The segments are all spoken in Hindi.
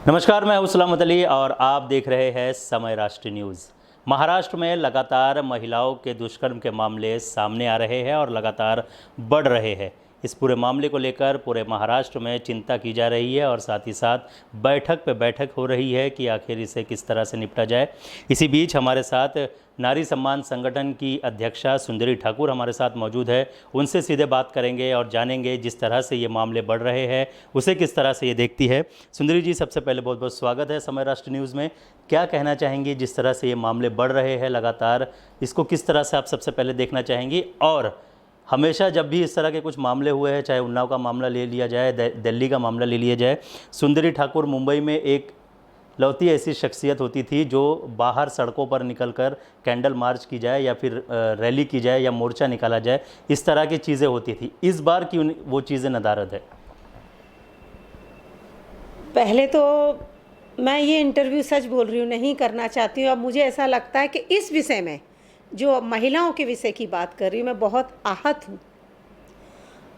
नमस्कार, मैं हूं सलामत अली और आप देख रहे हैं समय राष्ट्रीय न्यूज़। महाराष्ट्र में लगातार महिलाओं के दुष्कर्म के मामले सामने आ रहे हैं और लगातार बढ़ रहे हैं। इस पूरे मामले को लेकर पूरे महाराष्ट्र में चिंता की जा रही है और साथ ही साथ बैठक पे बैठक हो रही है कि आखिर इसे किस तरह से निपटा जाए। इसी बीच हमारे साथ नारी सम्मान संगठन की अध्यक्षा सुंदरी ठाकुर हमारे साथ मौजूद है। उनसे सीधे बात करेंगे और जानेंगे जिस तरह से ये मामले बढ़ रहे हैं उसे किस तरह से ये देखती है। सुंदरी जी, सबसे पहले बहुत बहुत स्वागत है समय राष्ट्र न्यूज़ में। क्या कहना चाहेंगी जिस तरह से ये मामले बढ़ रहे हैं लगातार, इसको किस तरह से आप सबसे पहले देखना चाहेंगी? और हमेशा जब भी इस तरह के कुछ मामले हुए हैं, चाहे उन्नाव का मामला ले लिया जाए, दिल्ली का मामला ले लिया जाए, सुंदरी ठाकुर मुंबई में एक लौती ऐसी शख्सियत होती थी जो बाहर सड़कों पर निकलकर कैंडल मार्च की जाए या फिर रैली की जाए या मोर्चा निकाला जाए, इस तरह की चीज़ें होती थी। इस बार क्यों वो चीज़ें नदारद है? पहले तो मैं ये इंटरव्यू सच बोल रही हूँ, नहीं करना चाहती हूँ। अब मुझे ऐसा लगता है कि इस विषय में जो महिलाओं के विषय की बात कर रही हूँ, मैं बहुत आहत हूँ।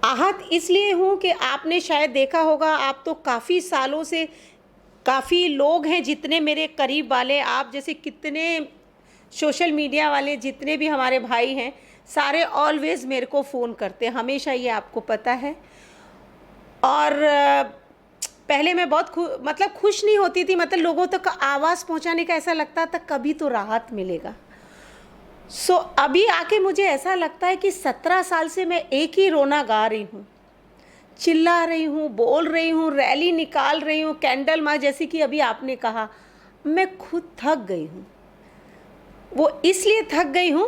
आहत इसलिए हूँ कि आपने शायद देखा होगा, आप तो काफ़ी सालों से काफ़ी लोग हैं जितने मेरे करीब वाले, आप जैसे कितने सोशल मीडिया वाले जितने भी हमारे भाई हैं, सारे ऑलवेज़ मेरे को फ़ोन करते हैं हमेशा, ये आपको पता है। और पहले मैं बहुत खुश नहीं होती थी, मतलब लोगों तक आवाज़ पहुंचाने का ऐसा लगता था कभी तो राहत मिलेगा। अभी आके मुझे ऐसा लगता है कि 17 साल से मैं एक ही रोना गा रही हूँ, चिल्ला रही हूँ, बोल रही हूँ, रैली निकाल रही हूँ, कैंडल मार्च, जैसे कि अभी आपने कहा। मैं खुद थक गई हूँ। वो इसलिए थक गई हूँ,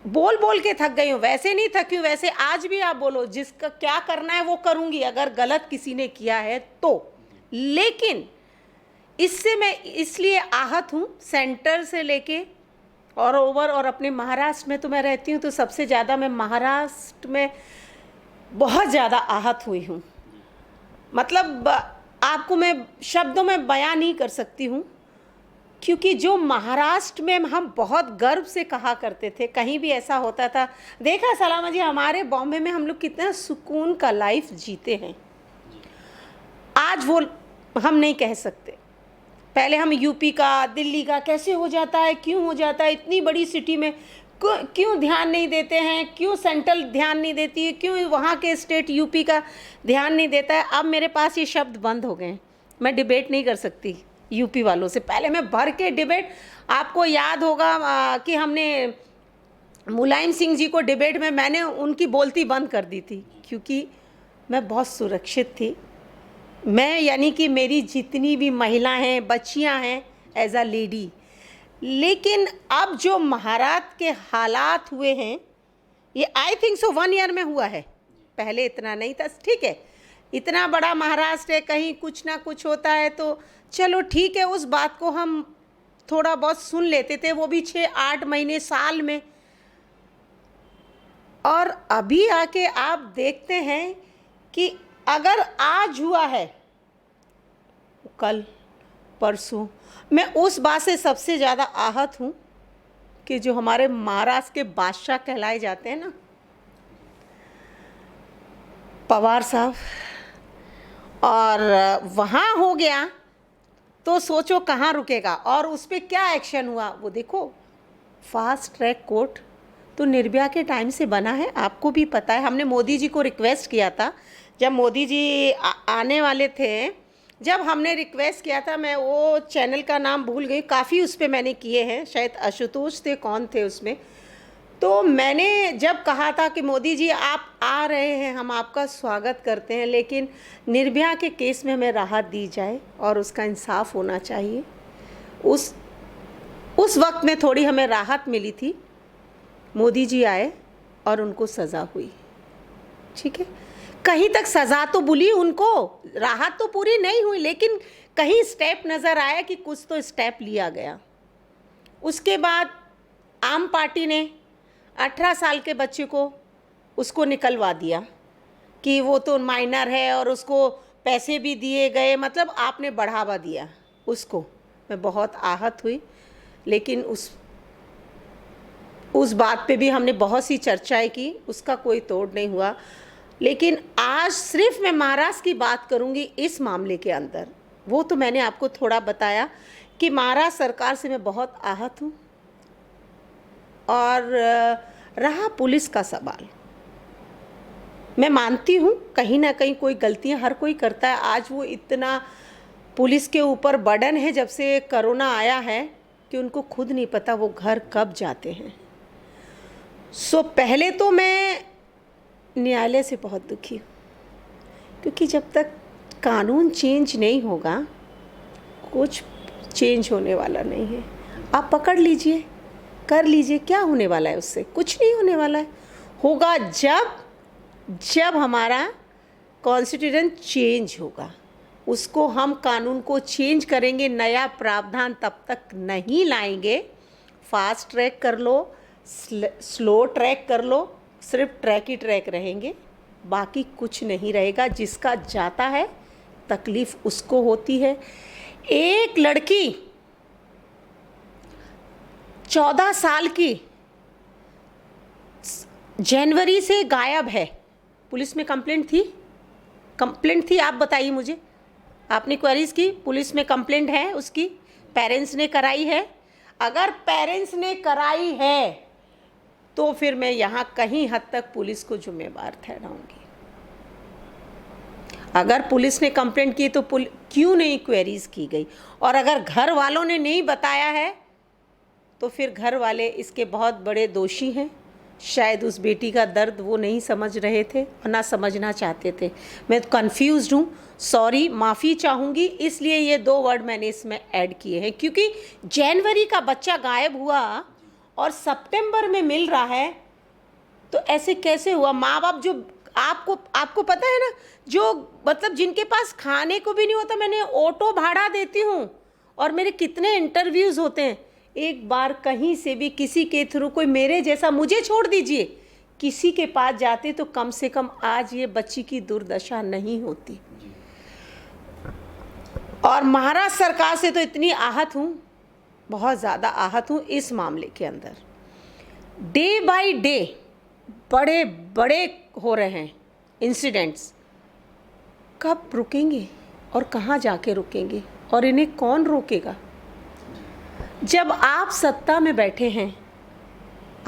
बोल बोल के थक गई हूँ, वैसे नहीं थकी हूँ। वैसे आज भी आप बोलो, जिसका क्या करना है वो करूँगी अगर गलत किसी ने किया है तो। लेकिन इससे मैं इसलिए आहत हूँ, सेंटर से लेके और ओवर और अपने महाराष्ट्र में तो मैं रहती हूँ, तो सबसे ज़्यादा मैं महाराष्ट्र में बहुत ज़्यादा आहत हुई हूँ। मतलब आपको मैं शब्दों में बयां नहीं कर सकती हूँ, क्योंकि जो महाराष्ट्र में हम बहुत गर्व से कहा करते थे, कहीं भी ऐसा होता था, देखा सलामा जी, हमारे बॉम्बे में हम लोग कितना सुकून का लाइफ जीते हैं, आज वो हम नहीं कह सकते। पहले हम यूपी का, दिल्ली का कैसे हो जाता है, क्यों हो जाता है, इतनी बड़ी सिटी में क्यों ध्यान नहीं देते हैं, क्यों सेंट्रल ध्यान नहीं देती है, क्यों वहाँ के स्टेट यूपी का ध्यान नहीं देता है। अब मेरे पास ये शब्द बंद हो गए हैं, मैं डिबेट नहीं कर सकती यूपी वालों से। पहले मैं भर के डिबेट, आपको याद होगा कि हमने मुलायम सिंह जी को डिबेट में मैंने उनकी बोलती बंद कर दी थी, क्योंकि मैं बहुत सुरक्षित थी। मैं यानी कि मेरी जितनी भी महिला हैं, बच्चियां हैं, एज अ लेडी। लेकिन अब जो महाराष्ट्र के हालात हुए हैं, ये आई थिंक सो 1 ईयर में हुआ है, पहले इतना नहीं था। ठीक है, इतना बड़ा महाराष्ट्र है, कहीं कुछ ना कुछ होता है तो चलो ठीक है, उस बात को हम थोड़ा बहुत सुन लेते थे, वो भी 6-8 महीने साल में। और अभी आके आप देखते हैं कि अगर आज हुआ है, कल परसों, मैं उस बात से सबसे ज़्यादा आहत हूँ कि जो हमारे महाराष्ट्र के बादशाह कहलाए जाते हैं ना, पवार साहब, और वहाँ हो गया तो सोचो कहाँ रुकेगा। और उस पर क्या एक्शन हुआ वो देखो। फास्ट ट्रैक कोर्ट तो निर्भया के टाइम से बना है, आपको भी पता है। हमने मोदी जी को रिक्वेस्ट किया था, जब मोदी जी आने वाले थे, जब हमने रिक्वेस्ट किया था, मैं वो चैनल का नाम भूल गई, काफ़ी उस पर मैंने किए हैं, शायद आशुतोष थे, कौन थे उसमें। तो मैंने जब कहा था कि मोदी जी आप आ रहे हैं, हम आपका स्वागत करते हैं, लेकिन निर्भया के केस में हमें राहत दी जाए और उसका इंसाफ होना चाहिए। उस वक्त में थोड़ी हमें राहत मिली थी, मोदी जी आए और उनको सज़ा हुई। ठीक है, कहीं तक सज़ा तो बुली उनको, राहत तो पूरी नहीं हुई, लेकिन कहीं स्टेप नज़र आया कि कुछ तो स्टेप लिया गया। उसके बाद आम पार्टी ने 18 साल के बच्चे को उसको निकलवा दिया कि वो तो माइनर है, और उसको पैसे भी दिए गए, मतलब आपने बढ़ावा दिया उसको। मैं बहुत आहत हुई, लेकिन उस बात पे भी हमने बहुत सी चर्चाएं की, उसका कोई तोड़ नहीं हुआ। लेकिन आज सिर्फ मैं महाराष्ट्र की बात करूंगी इस मामले के अंदर। वो तो मैंने आपको थोड़ा बताया कि महाराष्ट्र सरकार से मैं बहुत आहत हूँ। और रहा पुलिस का सवाल, मैं मानती हूँ कहीं ना कहीं कोई गलतियाँ हर कोई करता है। आज वो इतना पुलिस के ऊपर बर्डन है जब से कोरोना आया है कि उनको खुद नहीं पता वो घर कब जाते हैं। सो पहले तो मैं न्यायालय से बहुत दुखी हूँ, क्योंकि जब तक कानून चेंज नहीं होगा कुछ चेंज होने वाला नहीं है। आप पकड़ लीजिए, कर लीजिए, क्या होने वाला है उससे? कुछ नहीं होने वाला है। होगा जब हमारा कॉन्स्टिट्यूशन चेंज होगा, उसको हम कानून को चेंज करेंगे, नया प्रावधान तब तक नहीं लाएंगे। फास्ट ट्रैक कर लो, स्लो ट्रैक कर लो, सिर्फ ट्रैक ही ट्रैक रहेंगे, बाकी कुछ नहीं रहेगा। जिसका जाता है तकलीफ उसको होती है। एक लड़की 14 साल की जनवरी से गायब है, पुलिस में कंप्लेंट थी, आप बताइए मुझे। आपने क्वेरीज की, पुलिस में कंप्लेंट है, उसकी पेरेंट्स ने कराई है। अगर पेरेंट्स ने कराई है तो फिर मैं यहाँ कहीं हद तक पुलिस को जिम्मेवार ठहराऊंगी। अगर पुलिस ने कंप्लेंट की तो क्यों नहीं क्वेरीज की गई? और अगर घर वालों ने नहीं बताया है तो फिर घर वाले इसके बहुत बड़े दोषी हैं। शायद उस बेटी का दर्द वो नहीं समझ रहे थे और ना समझना चाहते थे। मैं कंफ्यूज्ड हूँ, सॉरी, माफ़ी चाहूँगी। इसलिए ये 2 वर्ड मैंने इसमें ऐड किए हैं, क्योंकि जनवरी का बच्चा गायब हुआ और सितंबर में मिल रहा है, तो ऐसे कैसे हुआ? माँ बाप जो आपको पता है ना, जो मतलब जिनके पास खाने को भी नहीं होता, मैंने ऑटो भाड़ा देती हूँ और मेरे कितने इंटरव्यूज़ होते हैं। एक बार कहीं से भी किसी के थ्रू कोई मेरे जैसा, मुझे छोड़ दीजिए, किसी के पास जाते तो कम से कम आज ये बच्ची की दुर्दशा नहीं होती। और महाराष्ट्र सरकार से तो इतनी आहत हूँ, बहुत ज़्यादा आहत हूँ इस मामले के अंदर। डे बाय डे बड़े बड़े हो रहे हैं इंसिडेंट्स। कब रुकेंगे और कहाँ जाके रुकेंगे और इन्हें कौन रोकेगा? जब आप सत्ता में बैठे हैं,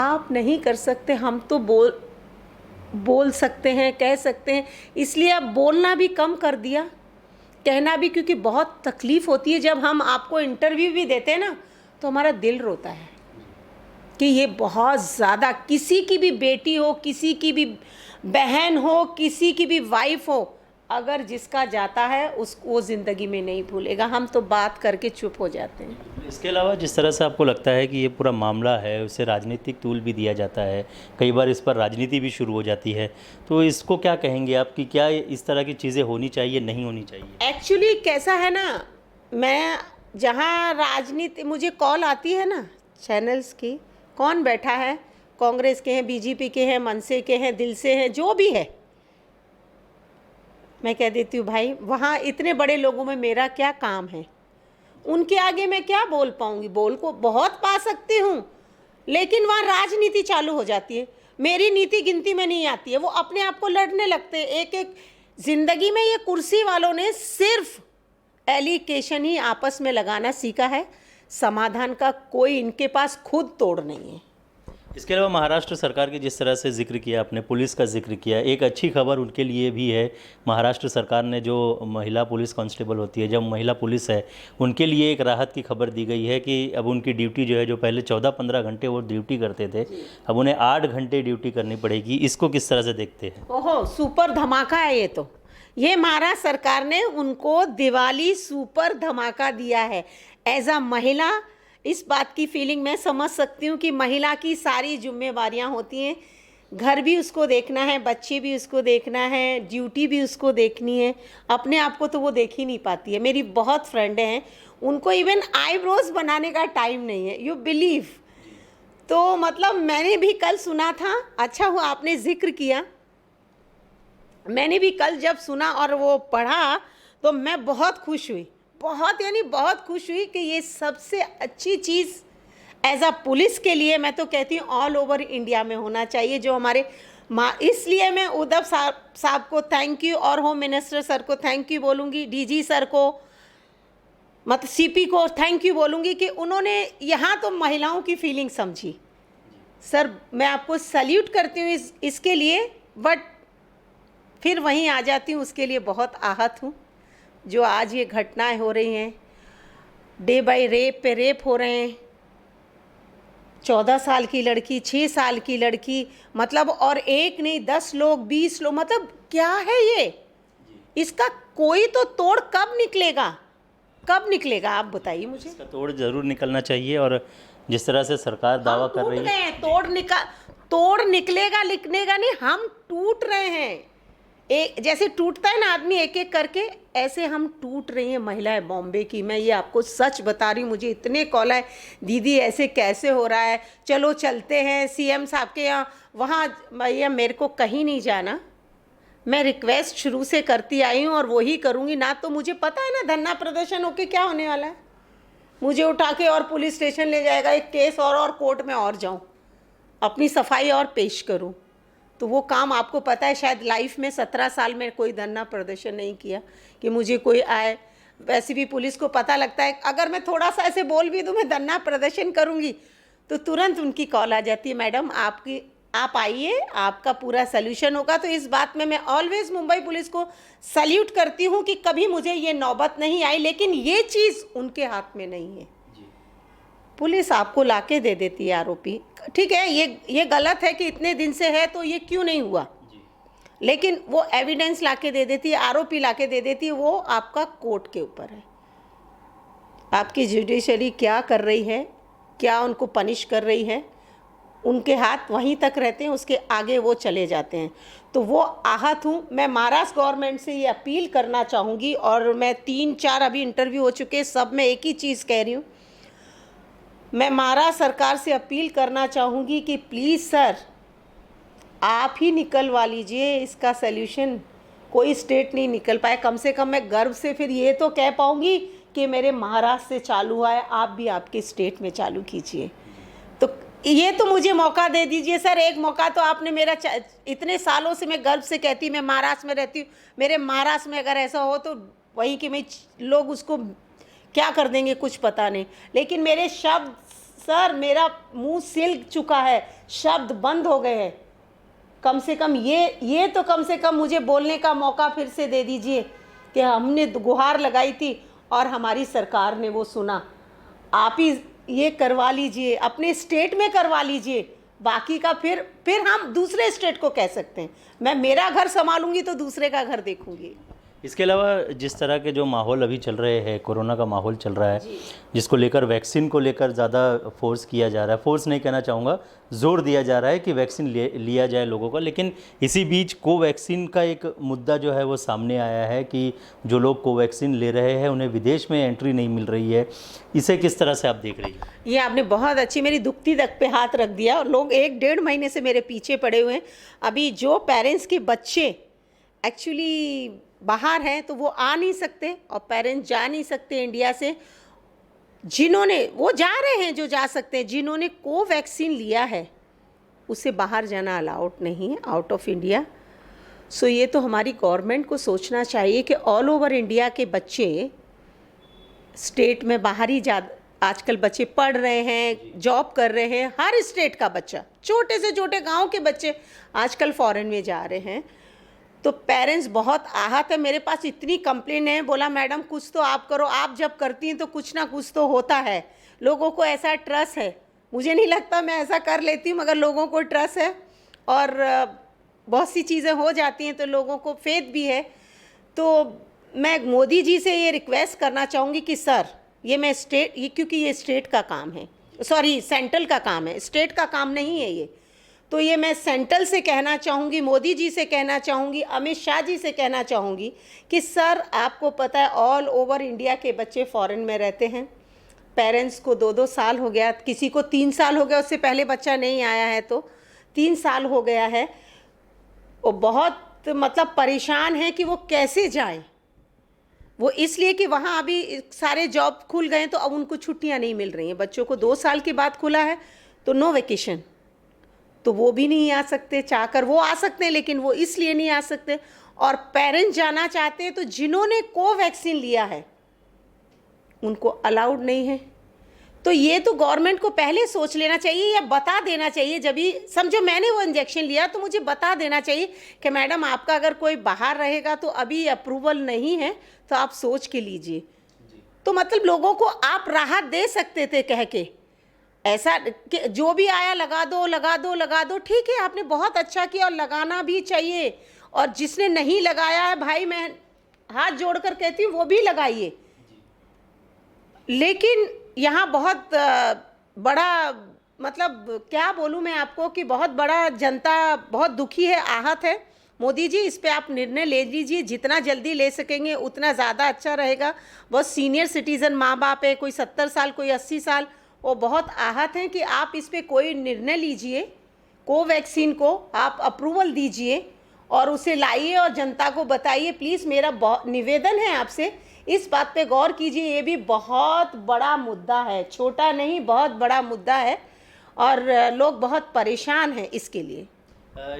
आप नहीं कर सकते, हम तो बोल सकते हैं, कह सकते हैं। इसलिए अब बोलना भी कम कर दिया, कहना भी, क्योंकि बहुत तकलीफ़ होती है। जब हम आपको इंटरव्यू भी देते हैं ना तो हमारा दिल रोता है कि ये बहुत ज़्यादा, किसी की भी बेटी हो, किसी की भी बहन हो, किसी की भी वाइफ हो, अगर जिसका जाता है वो ज़िंदगी में नहीं भूलेगा। हम तो बात करके चुप हो जाते हैं। इसके अलावा जिस तरह से आपको लगता है कि ये पूरा मामला है, उसे राजनीतिक तूल भी दिया जाता है, कई बार इस पर राजनीति भी शुरू हो जाती है, तो इसको क्या कहेंगे आप कि क्या इस तरह की चीज़ें होनी चाहिए, नहीं होनी चाहिए? एक्चुअली कैसा है ना, मैं जहाँ राजनीति, मुझे कॉल आती है ना चैनल्स की, कौन बैठा है, कांग्रेस के हैं, बीजेपी के हैं, मनसे के हैं, दिल से हैं, जो भी है, मैं कह देती हूँ भाई वहाँ इतने बड़े लोगों में मेरा क्या काम है? उनके आगे मैं क्या बोल पाऊँगी? बोल को बहुत पा सकती हूँ, लेकिन वहाँ राजनीति चालू हो जाती है। मेरी नीति गिनती में नहीं आती है, वो अपने आप को लड़ने लगते हैं। एक ज़िंदगी में ये कुर्सी वालों ने सिर्फ एलिगेशन ही आपस में लगाना सीखा है, समाधान का कोई इनके पास खुद तोड़ नहीं है। इसके अलावा महाराष्ट्र सरकार के जिस तरह से जिक्र किया आपने, पुलिस का जिक्र किया, एक अच्छी खबर उनके लिए भी है। महाराष्ट्र सरकार ने जो महिला पुलिस कांस्टेबल होती है, जब महिला पुलिस है, उनके लिए एक राहत की खबर दी गई है कि अब उनकी ड्यूटी जो है, जो पहले 14-15 घंटे वो ड्यूटी करते थे, अब उन्हें 8 घंटे ड्यूटी करनी पड़ेगी। इसको किस तरह से देखते हैं? ओहो, सुपर धमाका है ये तो। ये महाराष्ट्र सरकार ने उनको दिवाली सुपर धमाका दिया है। एज अ महिला इस बात की फीलिंग मैं समझ सकती हूँ कि महिला की सारी जिम्मेवारियाँ होती हैं, घर भी उसको देखना है, बच्चे भी उसको देखना है, ड्यूटी भी उसको देखनी है, अपने आप को तो वो देख ही नहीं पाती है। मेरी बहुत फ्रेंडें हैं, उनको इवन आईब्रोज बनाने का टाइम नहीं है, यू बिलीव। तो मतलब मैंने भी कल सुना था, अच्छा हुआ आपने जिक्र किया, मैंने भी कल जब सुना और वो पढ़ा तो मैं बहुत खुश हुई, बहुत यानी बहुत खुश हुई कि ये सबसे अच्छी चीज़ एज अ पुलिस के लिए मैं तो कहती हूँ ऑल ओवर इंडिया में होना चाहिए, जो हमारे इसलिए मैं उद्धव साहब को थैंक यू और होम मिनिस्टर सर को थैंक यू बोलूँगी, डीजी सर को, मतलब सीपी को थैंक यू बोलूँगी कि उन्होंने यहाँ तो महिलाओं की फीलिंग समझी। सर मैं आपको सल्यूट करती हूँ इसके लिए, बट फिर वहीं आ जाती हूँ, उसके लिए बहुत आहत हूँ। जो आज ये घटनाएं हो रही हैं, डे बाय रेप पे रेप हो रहे हैं, 14 साल की लड़की, 6 साल की लड़की, मतलब और एक नहीं 10 लोग, 20 लोग, मतलब क्या है ये? इसका कोई तो तोड़ कब निकलेगा, कब निकलेगा आप बताइए मुझे। इसका तोड़ जरूर निकलना चाहिए, और जिस तरह से सरकार दावा कर रही है, तोड़ निकलेगा नहीं, हम टूट रहे हैं। एक जैसे टूटता है ना आदमी एक एक करके, ऐसे हम टूट रही हैं महिलाएं बॉम्बे की। मैं ये आपको सच बता रही हूँ, मुझे इतने कॉल आए, दीदी ऐसे कैसे हो रहा है, चलो चलते हैं सीएम साहब के यहाँ, वहाँ। भैया मेरे को कहीं नहीं जाना, मैं रिक्वेस्ट शुरू से करती आई हूँ और वही करूँगी ना। तो मुझे पता है ना धरना प्रदर्शन होके क्या होने वाला है, मुझे उठा के और पुलिस स्टेशन ले जाएगा, एक केस और कोर्ट में और जाऊँ, अपनी सफाई और पेश करूँ। तो वो काम आपको पता है, शायद लाइफ में 17 साल में कोई धरना प्रदर्शन नहीं किया कि मुझे कोई आए। वैसे भी पुलिस को पता लगता है, अगर मैं थोड़ा सा ऐसे बोल भी दूँ मैं धरना प्रदर्शन करूँगी, तो तुरंत उनकी कॉल आ जाती है, मैडम आप आइए, आपका पूरा सल्यूशन होगा। तो इस बात में मैं ऑलवेज मुंबई पुलिस को सल्यूट करती हूँ कि कभी मुझे ये नौबत नहीं आई, लेकिन ये चीज़ उनके हाथ में नहीं है। पुलिस आपको लाके दे देती है आरोपी, ठीक है, ये गलत है कि इतने दिन से है तो ये क्यों नहीं हुआ, लेकिन वो एविडेंस लाके दे देती है, आरोपी लाके दे देती है, वो आपका कोर्ट के ऊपर है। आपकी जुडिशरी क्या कर रही है, क्या उनको पनिश कर रही है, उनके हाथ वहीं तक रहते हैं, उसके आगे वो चले जाते हैं। तो वो आहत हूँ। मैं महाराष्ट्र गवर्नमेंट से ये अपील करना चाहूँगी, और मैं 3-4 अभी इंटरव्यू हो चुके, सब में एक ही चीज़ कह रही हूँ। मैं महाराष्ट्र सरकार से अपील करना चाहूँगी कि प्लीज़ सर आप ही निकलवा लीजिए इसका सल्यूशन, कोई स्टेट नहीं निकल पाए। कम से कम मैं गर्व से फिर ये तो कह पाऊँगी कि मेरे महाराष्ट्र से चालू हुआ है, आप भी आपके स्टेट में चालू कीजिए। तो ये तो मुझे मौका दे दीजिए सर, एक मौका तो आपने मेरा, इतने सालों से मैं गर्व से कहती, मैं महाराष्ट्र में रहती हूँ, मेरे महाराष्ट्र में अगर ऐसा हो तो वही कि मैं लोग उसको क्या कर देंगे कुछ पता नहीं, लेकिन मेरे शब्द सर, मेरा मुंह सिल चुका है, शब्द बंद हो गए हैं। कम से कम ये तो कम से कम मुझे बोलने का मौका फिर से दे दीजिए कि हमने गुहार लगाई थी और हमारी सरकार ने वो सुना। आप ही ये करवा लीजिए, अपने स्टेट में करवा लीजिए, बाकी का फिर हम दूसरे स्टेट को कह सकते हैं। मैं मेरा घर संभालूंगी तो दूसरे का घर देखूंगी। इसके अलावा जिस तरह के जो माहौल अभी चल रहे हैं, कोरोना का माहौल चल रहा है, जिसको लेकर वैक्सीन को लेकर ज़्यादा फोर्स किया जा रहा है, फोर्स नहीं कहना चाहूँगा, जोर दिया जा रहा है कि वैक्सीन लिया जाए लोगों का, लेकिन इसी बीच कोवैक्सीन का एक मुद्दा जो है वो सामने आया है कि जो लोग कोवैक्सीन ले रहे हैं उन्हें विदेश में एंट्री नहीं मिल रही है। इसे किस तरह से आप देख रही हैं? ये आपने बहुत अच्छी मेरी दुखती तक पे हाथ रख दिया, और लोग 1-1.5 महीने से मेरे पीछे पड़े हुए हैं। अभी जो पेरेंट्स के बच्चे एक्चुअली बाहर हैं तो वो आ नहीं सकते, और पेरेंट्स जा नहीं सकते इंडिया से, जिन्होंने वो जा रहे हैं जो जा सकते हैं, जिन्होंने कोवैक्सीन लिया है उसे बाहर जाना अलाउड नहीं है, आउट ऑफ इंडिया। सो ये तो हमारी गवर्नमेंट को सोचना चाहिए कि ऑल ओवर इंडिया के बच्चे स्टेट में बाहर ही आजकल बच्चे पढ़ रहे हैं, जॉब कर रहे हैं, हर स्टेट का बच्चा, छोटे से छोटे गांव के बच्चे आजकल फॉरेन में जा रहे हैं। तो पेरेंट्स बहुत आहत है, मेरे पास इतनी कंप्लेन है, बोला मैडम कुछ तो आप करो, आप जब करती हैं तो कुछ ना कुछ तो होता है, लोगों को ऐसा ट्रस्ट है, मुझे नहीं लगता मैं ऐसा कर लेती हूँ, मगर लोगों को ट्रस्ट है और बहुत सी चीज़ें हो जाती हैं तो लोगों को फेथ भी है। तो मैं मोदी जी से ये रिक्वेस्ट करना चाहूँगी कि सर ये क्योंकि ये स्टेट का काम है, सॉरी सेंट्रल का काम है, स्टेट का काम नहीं है ये, तो ये मैं सेंट्रल से कहना चाहूँगी, मोदी जी से कहना चाहूँगी, अमित शाह जी से कहना चाहूँगी कि सर आपको पता है ऑल ओवर इंडिया के बच्चे फॉरेन में रहते हैं, पेरेंट्स को 2-2 साल हो गया, किसी को 3 साल हो गया, उससे पहले बच्चा नहीं आया है तो 3 साल हो गया है, वो बहुत मतलब परेशान है कि वो कैसे जाएं। वो इसलिए कि वहाँ अभी सारे जॉब खुल गए हैं तो अब उनको छुट्टियाँ नहीं मिल रही हैं, बच्चों को 2 साल के बाद खुला है तो नो वेकेशन, तो वो भी नहीं आ सकते, चाहकर वो आ सकते हैं लेकिन वो इसलिए नहीं आ सकते। और पेरेंट्स जाना चाहते हैं तो जिन्होंने कोवैक्सीन लिया है उनको अलाउड नहीं है। तो ये तो गवर्नमेंट को पहले सोच लेना चाहिए या बता देना चाहिए। जब भी समझो मैंने वो इंजेक्शन लिया तो मुझे बता देना चाहिए कि मैडम आपका अगर कोई बाहर रहेगा तो अभी अप्रूवल नहीं है, तो आप सोच के लीजिए। तो मतलब लोगों को आप राहत दे सकते थे कह के, ऐसा कि जो भी आया लगा दो लगा दो लगा दो। ठीक है, आपने बहुत अच्छा किया और लगाना भी चाहिए। और जिसने नहीं लगाया है भाई, मैं हाथ जोड़कर कहती हूँ वो भी लगाइए। लेकिन यहाँ बहुत बड़ा, मतलब क्या बोलूँ मैं आपको कि बहुत बड़ा जनता बहुत दुखी है, आहत है। मोदी जी, इस पे आप निर्णय ले लीजिए, जितना जल्दी ले सकेंगे उतना ज़्यादा अच्छा रहेगा। बहुत सीनियर सिटीज़न माँ बाप है, कोई 70 साल कोई 80 साल, वो बहुत आहत हैं कि आप इस पे कोई निर्णय लीजिए। कोवैक्सीन को आप अप्रूवल दीजिए और उसे लाइए और जनता को बताइए। प्लीज़ मेरा निवेदन है आपसे, इस बात पे गौर कीजिए। ये भी बहुत बड़ा मुद्दा है, छोटा नहीं, बहुत बड़ा मुद्दा है और लोग बहुत परेशान हैं इसके लिए।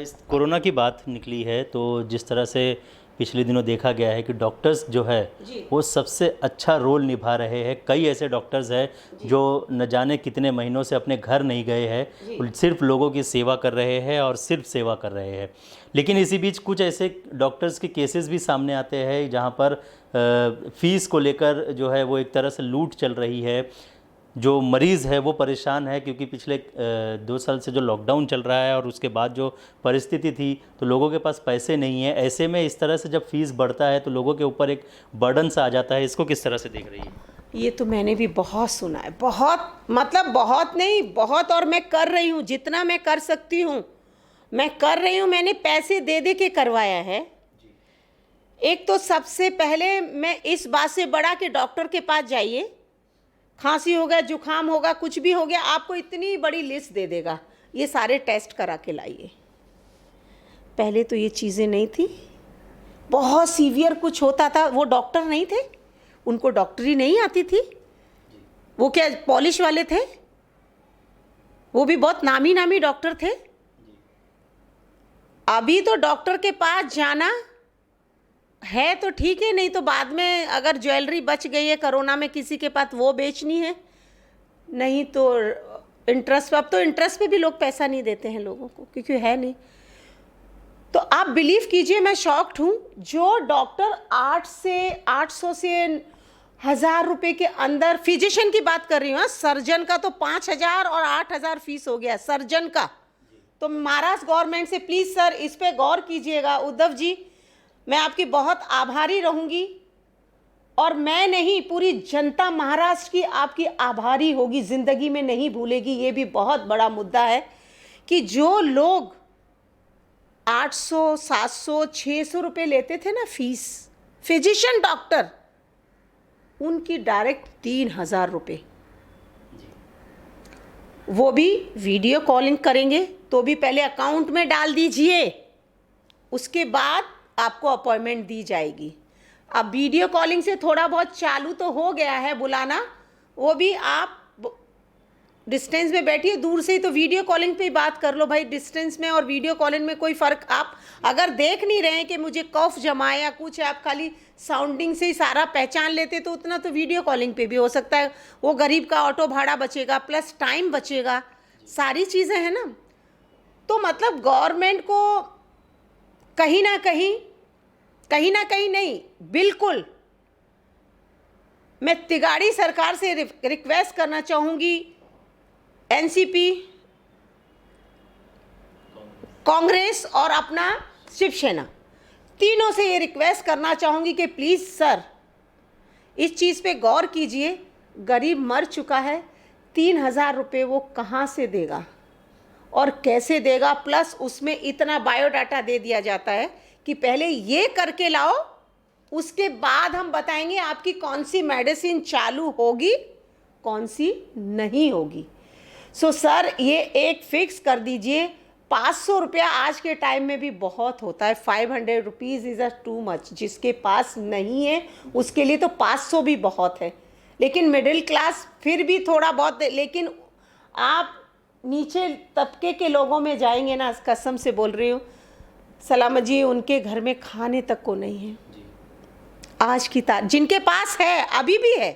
इस कोरोना की बात निकली है तो जिस तरह से पिछले दिनों देखा गया है कि डॉक्टर्स जो है वो सबसे अच्छा रोल निभा रहे हैं। कई ऐसे डॉक्टर्स हैं जो न जाने कितने महीनों से अपने घर नहीं गए हैं, सिर्फ लोगों की सेवा कर रहे हैं और सिर्फ सेवा कर रहे हैं। लेकिन इसी बीच कुछ ऐसे डॉक्टर्स के केसेस भी सामने आते हैं जहां पर फीस को लेकर जो है वो एक तरह से लूट चल रही है। जो मरीज़ है वो परेशान है क्योंकि पिछले 2 साल से जो लॉकडाउन चल रहा है और उसके बाद जो परिस्थिति थी तो लोगों के पास पैसे नहीं है। ऐसे में इस तरह से जब फीस बढ़ता है तो लोगों के ऊपर एक बर्डन सा आ जाता है। इसको किस तरह से देख रही है? ये तो मैंने भी बहुत सुना है, बहुत, मतलब बहुत नहीं, बहुत। और मैं कर रही हूँ, जितना मैं कर सकती हूँ मैं कर रही हूँ। मैंने पैसे दे दे के करवाया है। एक तो सबसे पहले मैं इस बात से बड़ा कि डॉक्टर के पास जाइए, खांसी हो गया, जुकाम होगा, कुछ भी हो गया, आपको इतनी बड़ी लिस्ट दे देगा, ये सारे टेस्ट करा के लाइए। पहले तो ये चीज़ें नहीं थी। बहुत सीवियर कुछ होता था, वो डॉक्टर नहीं थे, उनको डॉक्टरी नहीं आती थी। वो क्या पॉलिश वाले थे, वो भी बहुत नामी नामी डॉक्टर थे। अभी तो डॉक्टर के पास जाना है तो ठीक है, नहीं तो बाद में अगर ज्वेलरी बच गई है कोरोना में किसी के पास, वो बेचनी है, नहीं तो इंटरेस्ट। अब तो इंटरेस्ट पे भी लोग पैसा नहीं देते हैं लोगों को, क्योंकि है नहीं। तो आप बिलीव कीजिए, मैं शॉक्ड हूँ। जो डॉक्टर 800 से 1000 रुपये के अंदर, फिजिशियन की बात कर रही हूँ, सर्जन का तो 5000 और 8000 फीस हो गया सर्जन का। तो महाराष्ट्र गवर्नमेंट से प्लीज़ सर इस पे गौर कीजिएगा। उद्धव जी, मैं आपकी बहुत आभारी रहूँगी और मैं नहीं, पूरी जनता महाराष्ट्र की आपकी आभारी होगी, ज़िंदगी में नहीं भूलेगी। ये भी बहुत बड़ा मुद्दा है कि जो लोग 800, 700, 600 रुपये लेते थे ना फीस, फिजिशियन डॉक्टर, उनकी डायरेक्ट 3000 रुपये। वो भी वीडियो कॉलिंग करेंगे तो भी पहले अकाउंट में डाल दीजिए, उसके बाद आपको अपॉइंटमेंट दी जाएगी। अब वीडियो कॉलिंग से थोड़ा बहुत चालू तो हो गया है बुलाना, वो भी आप डिस्टेंस में बैठिए, दूर से ही तो वीडियो कॉलिंग पे ही बात कर लो भाई। डिस्टेंस में और वीडियो कॉलिंग में कोई फ़र्क, आप अगर देख नहीं रहे हैं कि मुझे कफ जमा या कुछ है, आप खाली साउंडिंग से ही सारा पहचान लेते तो उतना तो वीडियो कॉलिंग पे भी हो सकता है। वो गरीब का ऑटो भाड़ा बचेगा, प्लस टाइम बचेगा, सारी चीज़ें हैं ना। तो मतलब गवर्नमेंट को कहीं ना कहीं नहीं, बिल्कुल मैं तिगाड़ी सरकार से रिक्वेस्ट करना चाहूँगी, एनसीपी, कांग्रेस और अपना शिवसेना, तीनों से ये रिक्वेस्ट करना चाहूँगी कि प्लीज़ सर इस चीज़ पे गौर कीजिए। गरीब मर चुका है, 3000 रुपये वो कहाँ से देगा और कैसे देगा? प्लस उसमें इतना बायोडाटा दे दिया जाता है कि पहले ये करके लाओ, उसके बाद हम बताएंगे आपकी कौन सी मेडिसिन चालू होगी, कौन सी नहीं होगी। सो सर ये एक फिक्स कर दीजिए। 500 रुपया आज के टाइम में भी बहुत होता है। 500 rupees is a too much. जिसके पास नहीं है उसके लिए तो 500 भी बहुत है, लेकिन मिडिल क्लास फिर भी थोड़ा बहुत। लेकिन आप नीचे तबके के लोगों में जाएंगे ना, कसम से बोल रही हूँ सलामत जी, उनके घर में खाने तक को नहीं है आज की तारीख। जिनके पास है, अभी भी है,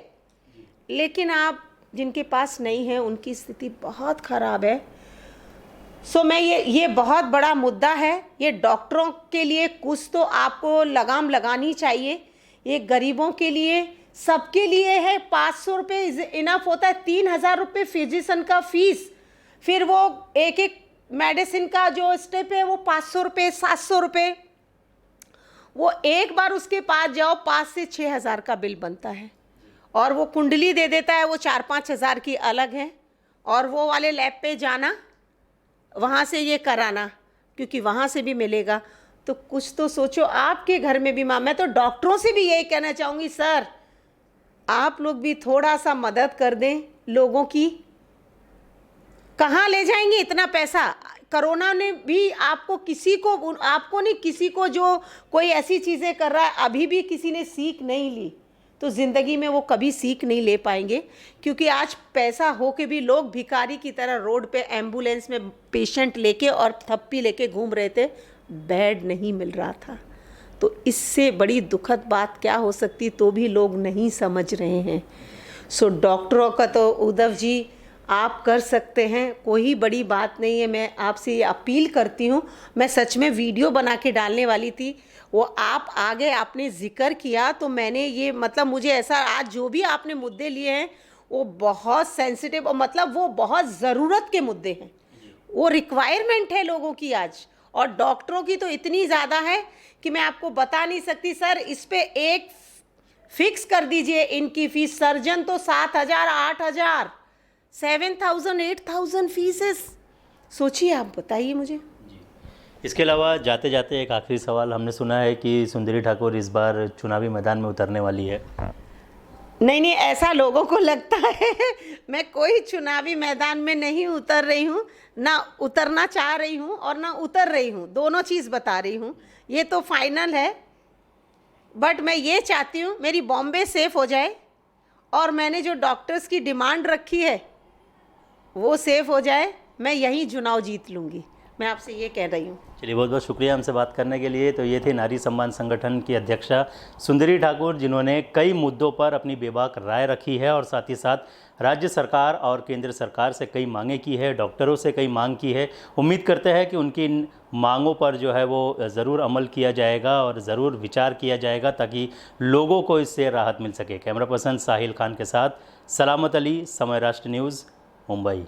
लेकिन आप जिनके पास नहीं है उनकी स्थिति बहुत ख़राब है। सो मैं ये बहुत बड़ा मुद्दा है। ये डॉक्टरों के लिए कुछ तो आपको लगाम लगानी चाहिए। ये गरीबों के लिए, सबके लिए है। 500 रुपये इनफ होता है। 3,000 रुपये फिजिशियन का फीस, फिर वो एक एक मेडिसिन का जो स्टेप है वो 500 रुपये, 700 रुपये। वो एक बार उसके पास जाओ 5 से 6,000 का बिल बनता है। और वो कुंडली दे देता है, वो 4-5 हज़ार की अलग है। और वो वाले लैब पे जाना, वहाँ से ये कराना, क्योंकि वहाँ से भी मिलेगा। तो कुछ तो सोचो आपके घर में भी माँ। मैं तो डॉक्टरों से भी यही कहना चाहूँगी, सर आप लोग भी थोड़ा सा मदद कर दें लोगों की। कहाँ ले जाएंगे इतना पैसा? कोरोना ने भी आपको नहीं, किसी को जो कोई ऐसी चीज़ें कर रहा है, अभी भी किसी ने सीख नहीं ली तो ज़िंदगी में वो कभी सीख नहीं ले पाएंगे। क्योंकि आज पैसा हो के भी लोग भिखारी की तरह रोड पे एम्बुलेंस में पेशेंट लेके और थप्पी लेके घूम रहे थे, बेड नहीं मिल रहा था। तो इससे बड़ी दुखद बात क्या हो सकती, तो भी लोग नहीं समझ रहे हैं। सो डॉक्टरों का तो उद्धव जी आप कर सकते हैं, कोई बड़ी बात नहीं है। मैं आपसे ये अपील करती हूँ। मैं सच में वीडियो बना के डालने वाली थी, वो आप आगे आपने जिक्र किया तो मैंने ये मतलब मुझे ऐसा, आज जो भी आपने मुद्दे लिए हैं वो बहुत सेंसिटिव और मतलब वो बहुत ज़रूरत के मुद्दे हैं, वो रिक्वायरमेंट है लोगों की आज। और डॉक्टरों की तो इतनी ज़्यादा है कि मैं आपको बता नहीं सकती। सर इस पे एक फिक्स कर दीजिए इनकी फ़ीस। सर्जन तो 7,000, 8,000, 7,000, 8,000 फीसेस। सोचिए, आप बताइए मुझे। इसके अलावा जाते जाते एक आखिरी सवाल, हमने सुना है कि सुंदरी ठाकुर इस बार चुनावी मैदान में उतरने वाली है। नहीं, ऐसा लोगों को लगता है। मैं कोई चुनावी मैदान में नहीं उतर रही हूँ, ना उतरना चाह रही हूँ और ना उतर रही हूँ। दोनों चीज़ बता रही हूँ, ये तो फाइनल है। बट मैं ये चाहती हूँ मेरी बॉम्बे सेफ हो जाए और मैंने जो डॉक्टर्स की डिमांड रखी है वो सेफ हो जाए। मैं यहीं चुनाव जीत लूँगी, मैं आपसे ये कह रही हूँ। चलिए, बहुत बहुत शुक्रिया हमसे बात करने के लिए। तो ये थे नारी सम्मान संगठन की अध्यक्षा सुंदरी ठाकुर, जिन्होंने कई मुद्दों पर अपनी बेबाक राय रखी है और साथ ही साथ राज्य सरकार और केंद्र सरकार से कई मांगें की है, डॉक्टरों से कई मांग की है। उम्मीद करते हैं कि उनकी इन मांगों पर जो है वो ज़रूर अमल किया जाएगा और ज़रूर विचार किया जाएगा ताकि लोगों को इससे राहत मिल सके। कैमरा पर्सन साहिल खान के साथ सलामत अली, समय राष्ट्र न्यूज़, मुंबई।